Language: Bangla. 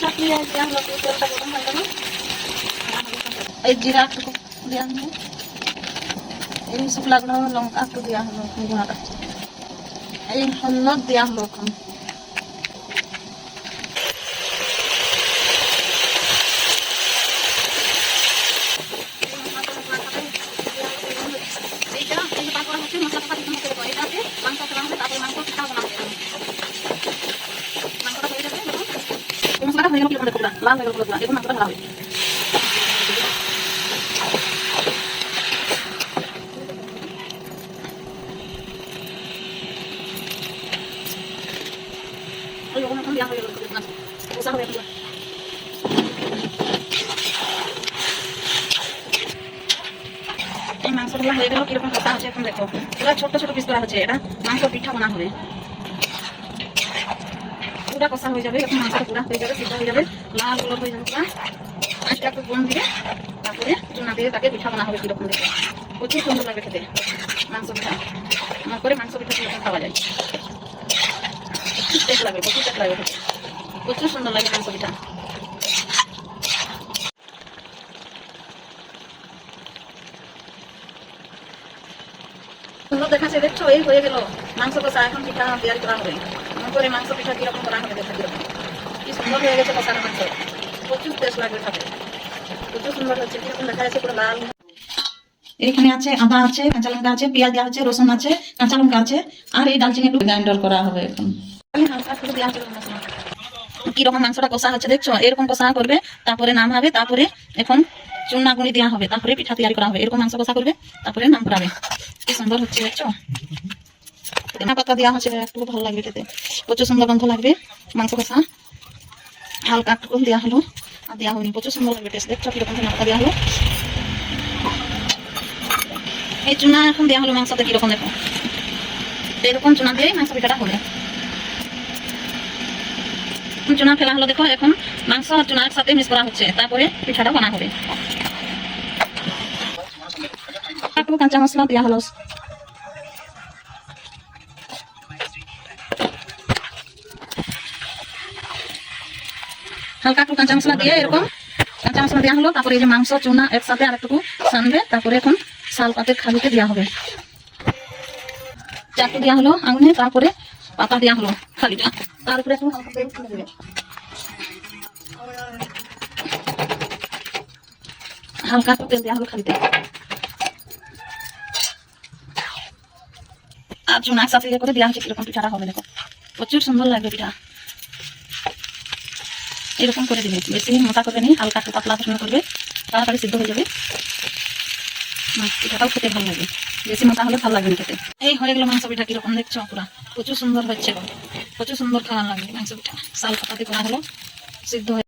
চাটনি দেওয়া হলো, তেলটা গরম হয়ে গেল, এই জিরা একটু দেওয়া হলো, এই শুকলা গুঁড়ো লঙ্কা একটু দেওয়া হলো, গুঁড়াটা এই হলুদ দেওয়া হলো। এখন মশলাটা হয়ে গেল, কি দেখো লাল হয়ে গেল, এখন মাংসটা ঢালা হবে। এই মাংসগুলো হয়ে গেল, কিরকম কষা হচ্ছে এখন দেখো, পুরো ছোট ছোট পিস করা হচ্ছে, এটা মাংস পিঠা বানা হবে। পুরা কষা হয়ে যাবে, এখন মাংসটা পুরা হয়ে যাবে, সিদ্ধ হয়ে যাবে, লাল গুলো হয়ে যাবে, পুরা আঁচটা একটু কম দিয়ে তারপরে চুনা দিয়ে তাকে পিঠা বানা হবে। কিরকম দেখো, প্রচুর সুন্দর লাগবে খেতে মাংস পিঠা। আমার করে মাংস পিঠা কিরকম খাওয়া যায়, টেস্ট লাগবে, প্রচুর টেস্ট লাগবে খেতে, প্রচুর সুন্দর লাগে মাংস পিঠা। সুন্দর দেখাচ্ছে, দেখছো এই হয়ে গেল মাংস কষা। এখন পিঠা তৈরি করা হবে। করে মাংস পিঠা কিরকম করা হবে দেখা, কিরকম কি সুন্দর হয়ে গেছে কষানো মাংস, প্রচুর টেস্ট লাগবে খাবে, প্রচুর সুন্দর হচ্ছে। কিরকম দেখা যাচ্ছে পুরো লাল। এখানে আছে আদা আছে, কাঁচা লঙ্কা আছে, পেঁয়াজ দেওয়া আছে, রসুন আছে, কাঁচা লঙ্কা আছে, আর এই ডালচিনি একটু গ্রাইন্ডার করা হবে। এখন কিরকম মাংসটা কষা হচ্ছে দেখছো, এরকম কষা করবে, তারপরে নাম হবে, তারপরে এখন চুনা গুঁড়ি দেওয়া হবে, তারপরে পিঠা তৈরি করা হবে। এরকম মাংস কষা করবে, তারপরে নাম করাবে। কি সুন্দর হচ্ছে দেখছো, ধনা পাতা দেওয়া হচ্ছে, একটু ভালো লাগবে খেতে, প্রচুর সুন্দর গন্ধ লাগবে মাংস কষা। হালকা একটু দেওয়া হলো, আর দেওয়া হয়নি, প্রচুর সুন্দর লাগবে টেস্ট। দেখছো কিরকম ধনা পাতা দেওয়া হলো, এই চুনা এখন দেওয়া হলো মাংসতে, কিরকম দেখো, এরকম চুনা দিয়ে মাংস পিঠাটা হবে। চুনা ফেলা হলো, দেখো এখন মাংস আর চুনার সাথে মিক্স করা হচ্ছে, তারপরে পিঠাটা বানা হবে। একটু কাঁচা মশলা দেওয়া হলো, হালকা একটু কাঁচা মশলা দিয়ে এরকম কাঁচা মশলা দেওয়া হলো, তারপরে এই যে মাংস চুনা একসাথে আর একটু সানবে, তারপরে এখন শাল পাতের খালিতে দেওয়া হবে। চাটু দেওয়া হলো আগুনে, তারপরে পাতা দেওয়া হলো খালিটা, তার উপরে এখন হালকা তেল তুলে দেবে, হালকা একটু তেল দেওয়া হলো খালিতে, আর চুনা একসাথে করে দেওয়া হচ্ছে। কিরকম পিঠাটা হবে দেখো, প্রচুর সুন্দর লাগবে পিঠা। এরকম করে দিবে, বেশি মোটা করবে নি, হালকা একটু পাতলা পাতলা করবে, তাড়াতাড়ি সিদ্ধ হয়ে যাবে। পিঠাটাও খেতে ভালো লাগে, বেশি মোটা হলে ভালো লাগবে না খেতে। এই হয়ে গেল মাংস পিঠা, কিরকম দেখছো পুরা প্রচুর সুন্দর হচ্ছে, প্রচুর সুন্দর খাওয়া লাগবে মাংস পিঠা। শাল পাতা দিয়ে করা হলো, সিদ্ধ হয়ে